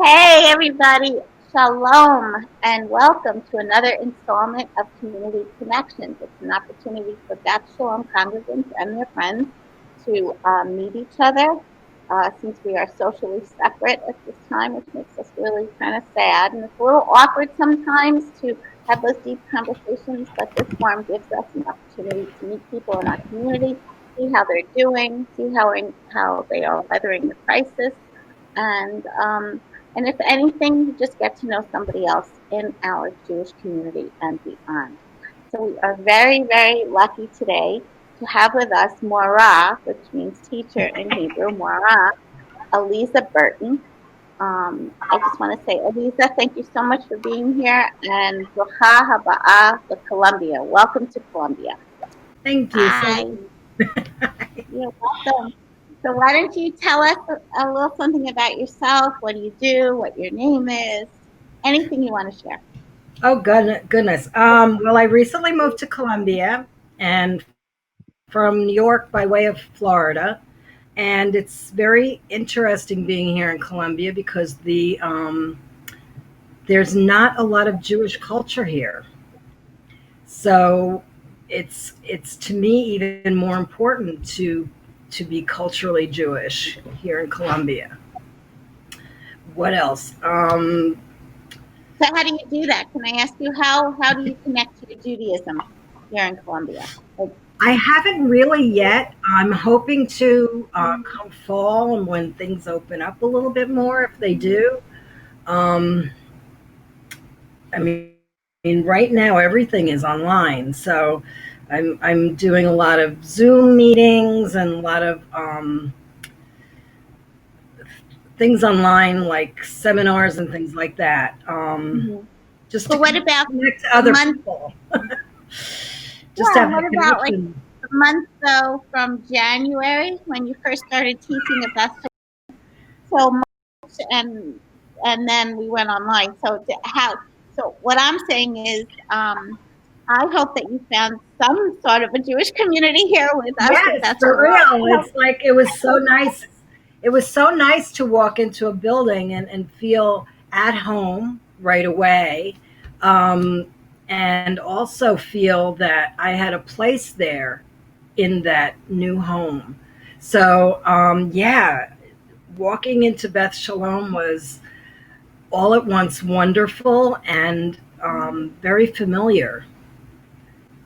Hey, everybody. Shalom, and welcome to another installment of Community Connections. It's an opportunity for Beth Shalom congregants and their friends to meet each other since we are socially separate at this time, which makes us really kind of sad. And it's a little awkward sometimes to have those deep conversations, but this forum gives us an opportunity to meet people in our community, see how they're doing, see how they are weathering the crisis, and and if anything, you just get to know somebody else in our Jewish community and beyond. So we are very, very lucky today to have with us Morah, which means teacher in Hebrew, Morah, Aliza Burton. I just want to say, Aliza, thank you so much for being here, and Brocha Haba'ah to Colombia. Welcome to Colombia. Thank you so Hi, you're welcome. So why don't you tell us a little something about yourself? What do you do? What your name is? Anything you want to share? Oh goodness. Well, I recently moved to Columbia and from New York by way of Florida, and it's very interesting being here in Columbia because there's not a lot of Jewish culture here. So it's to me even more important to be culturally Jewish here in Columbia. What else? So how do you do that? Can I ask you how do you connect to Judaism here in Colombia? Like, I haven't really yet. I'm hoping to come fall and when things open up a little bit more, if they do. Um, right now everything is online, so I'm doing a lot of Zoom meetings and a lot of things online, like seminars and things like that, mhm. just to But what about connect to the other month? people, just to Yeah, have what that about like connection. the month though from January when you first started teaching at that till March and then we went online. So how? So what I'm saying is, I hope that you found some sort of a Jewish community here with us at Yes, Beth for Shalom. real. It's like it was so nice. It was so nice to walk into a building and feel at home right away. Um, and also feel that I had a place there in that new home. So, yeah, walking into Beth Shalom was all at once wonderful and very familiar.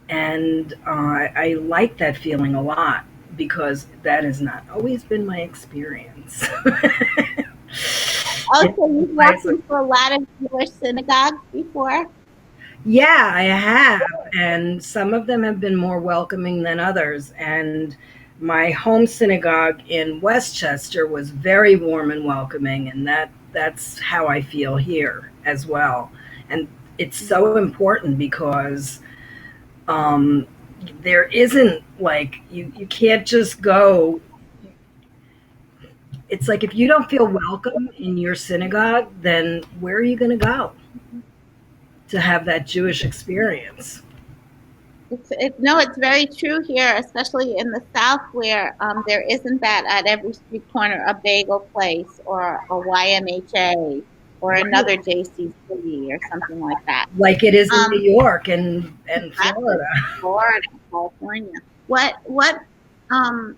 And I like that feeling a lot because that has not always been my experience. It's Also, you've nice. walked into a lot of Jewish synagogues before. Yeah, I have. And some of them have been more welcoming than others. And my home synagogue in Westchester was very warm and welcoming. And that's how I feel here as well. And it's so important because um, there isn't like you can't just go. It's like if you don't feel welcome in your synagogue, then where are you going to go to have that Jewish experience? No, it's very true here, especially in the South, where there isn't that at every street corner a bagel place or a YMHA or Right. another JCC or something like that. Like it is in New Um, York and exactly, Florida. Florida, California. What? Um,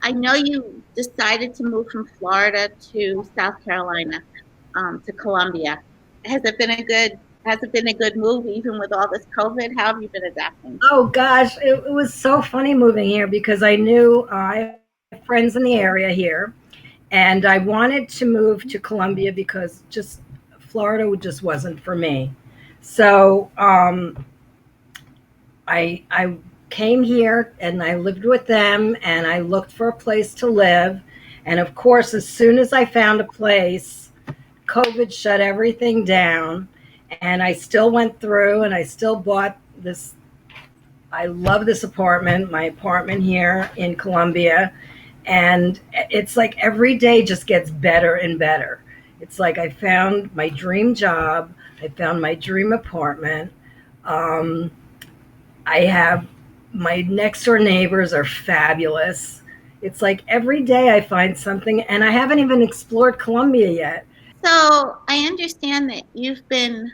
I know you decided to move from Florida to South Carolina, to Columbia. Has it been a good? Has it been a good move, even with all this COVID? How have you been adapting? Oh gosh, it was so funny moving here because I knew I have friends in the area here, and I wanted to move to Columbia because just Florida just wasn't for me. So I came here and I lived with them and I looked for a place to live. And of course, as soon as I found a place, COVID shut everything down. And I still went through and I still bought this. I love this apartment, my apartment here in Columbia. And it's like every day just gets better and better. It's like I found my dream job, I found my dream apartment. Um, I have my next door neighbors are fabulous. It's like every day I find something, and I haven't even explored Columbia yet. So I understand that you've been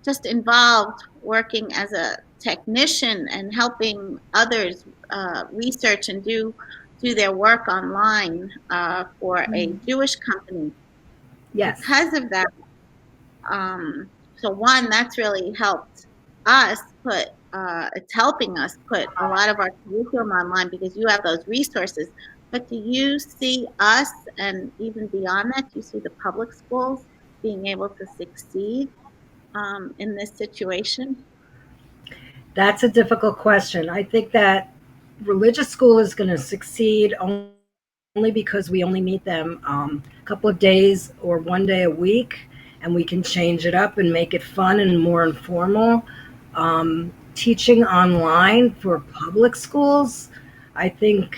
just involved working as a technician and helping others research and do their work online for a Jewish company. Yes, Because of that, so one that's really helped us put. It's helping us put a lot of our curriculum online because you have those resources. But do you see us, and even beyond that, do you see the public schools being able to succeed in this situation? that's a difficult question. I think that religious school is going to succeed only because we only meet them a couple of days or one day a week, and we can change it up and make it fun and more informal. Teaching online for public schools, I think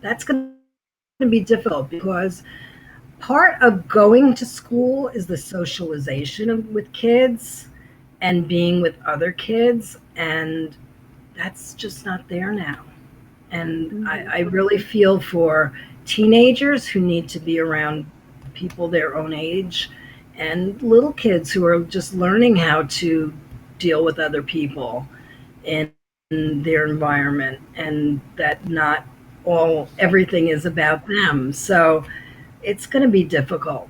that's going to be difficult because part of going to school is the socialization with kids and being with other kids, and that's just not there now. And Mhm. I really feel for teenagers who need to be around people their own age and little kids who are just learning how to deal with other people in their environment, and that not all everything is about them. So it's going to be difficult.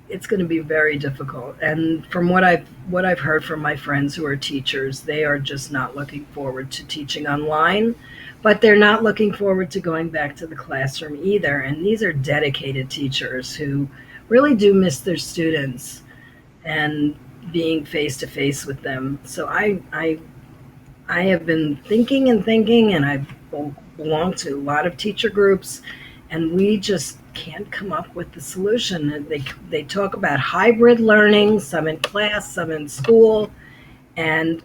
It's going to be very difficult. And from what I've heard from my friends who are teachers, they are just not looking forward to teaching online, but they're not looking forward to going back to the classroom either. And these are dedicated teachers who really do miss their students and being face to face with them. So I have been thinking and thinking, and I belong to a lot of teacher groups, and we just can't come up with the solution. They talk about hybrid learning, some in class, some in school, and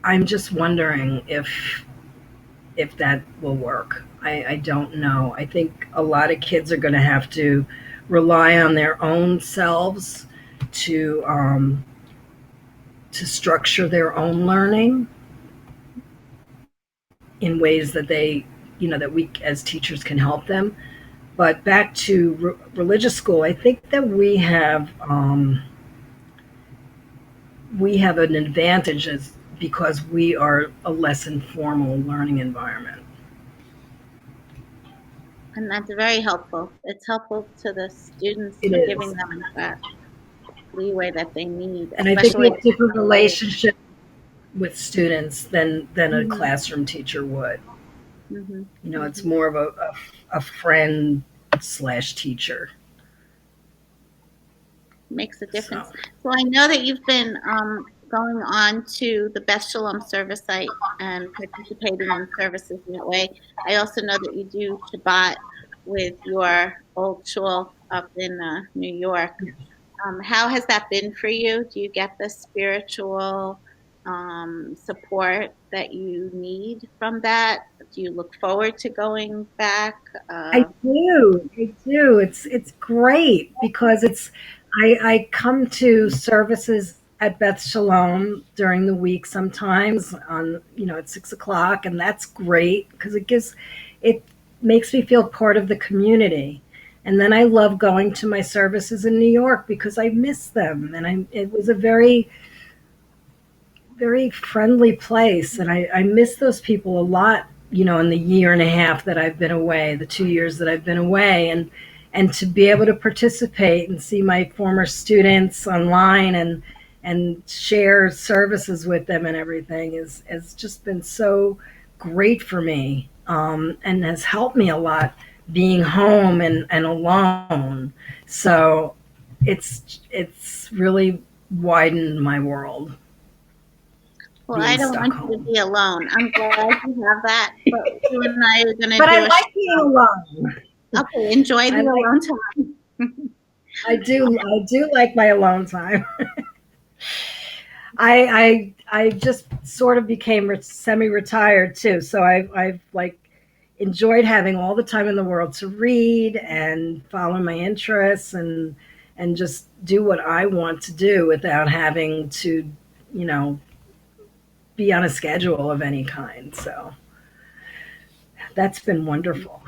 I'm just wondering if that will work. I don't know. I think a lot of kids are going to have to rely on their own selves to um, to structure their own learning in ways that that we as teachers can help them. But back to religious school, I think that we have an advantage because we are a less informal learning environment. And that's very helpful. It's helpful to the students It for giving is, them that leeway that they need, and I think we especially have different relationship with students than a mm-hmm, classroom teacher would. mm-hmm, It's mm-hmm. more of a friend slash teacher. Makes a difference. So So I know that you've been going on to the Best Shalom service site and participating in services in that way. I also know that you do Shabbat with your old shul up in New York. How has that been for you? Do you get the spiritual support that you need from that? Do you look forward to going back? I Uh, do. I do. It's great because I come to services at Beth Shalom during the week sometimes on at 6 o'clock, and that's great because it makes me feel part of the community. And then I love going to my services in New York because I miss them, and it was a very friendly place, and I miss those people a lot. In the year and a half that I've been away, the 2 years that I've been away, and to be able to participate and see my former students online and share services with them and everything is has just been so great for me, and has helped me a lot being home and alone. So it's really widened my world well, I being don't stuck want you to home. be alone. I'm glad you have that, but you and I are going to But I do a like being alone. okay, enjoy I the like alone time. I do like my alone time. I just sort of became semi-retired too, so I've like enjoyed having all the time in the world to read and follow my interests and just do what I want to do without having to, you know, be on a schedule of any kind. So that's been wonderful.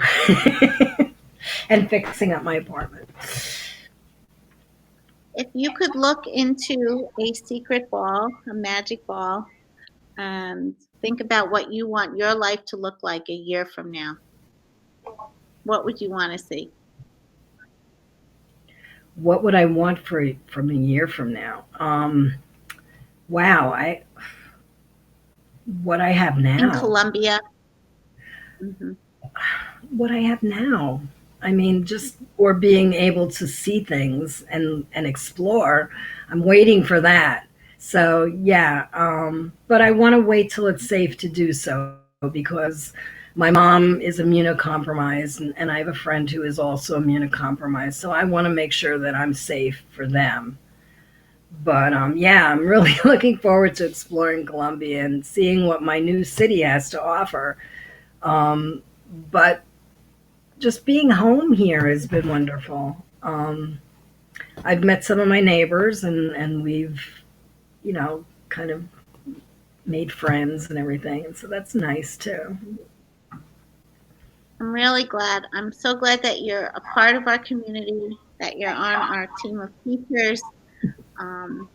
and fixing up my apartment. If you could look into a secret ball, a magic ball, and think about what you want your life to look like a year from now, what would you want to see? What would I want from a year from now? Wow, I what I have In now. Colombia. Hmm. What I have now. I mean, just or being able to see things and explore. I'm waiting for that. So yeah, but I want to wait till it's safe to do so because my mom is immunocompromised and I have a friend who is also immunocompromised. So I want to make sure that I'm safe for them. But yeah, I'm really looking forward to exploring Colombia and seeing what my new city has to offer. Um, but just being home here has been wonderful. I've met some of my neighbors and we've, kind of made friends and everything. And so that's nice too. I'm really glad. I'm so glad that you're a part of our community, that you're on our team of teachers, um,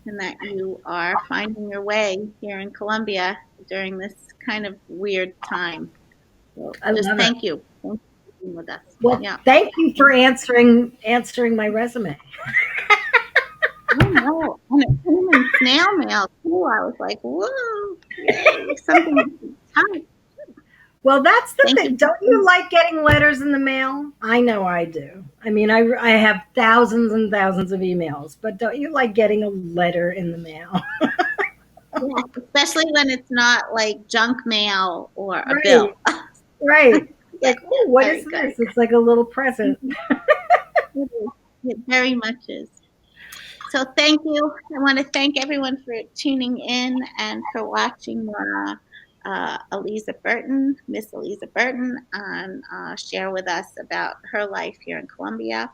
and that you are finding your way here in Colombia during this kind of weird time. So I just love it. thank you. Thank you for being with us. Well, Yeah. thank you for answering my resume. Oh no. And it came in snail mail too. I was like, whoa, yay, something to touch. Well, that's the Thank thing. you. Don't you like getting letters in the mail? I know I do. I mean, I have thousands and thousands of emails, but don't you like getting a letter in the mail? Yes, especially when it's not like junk mail or a Right, bill. right. It's Yes, like, oh, what is very good. this? It's like a little present. Mhm. It is. It very much is. So thank you. I want to thank everyone for tuning in and for watching Aliza Burton, Miss Aliza Burton, and share with us about her life here in Colombia.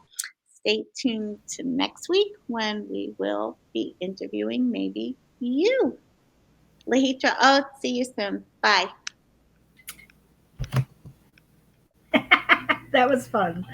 Stay tuned to next week when we will be interviewing maybe you. Lahitra, oh, see you soon. Bye. That was fun.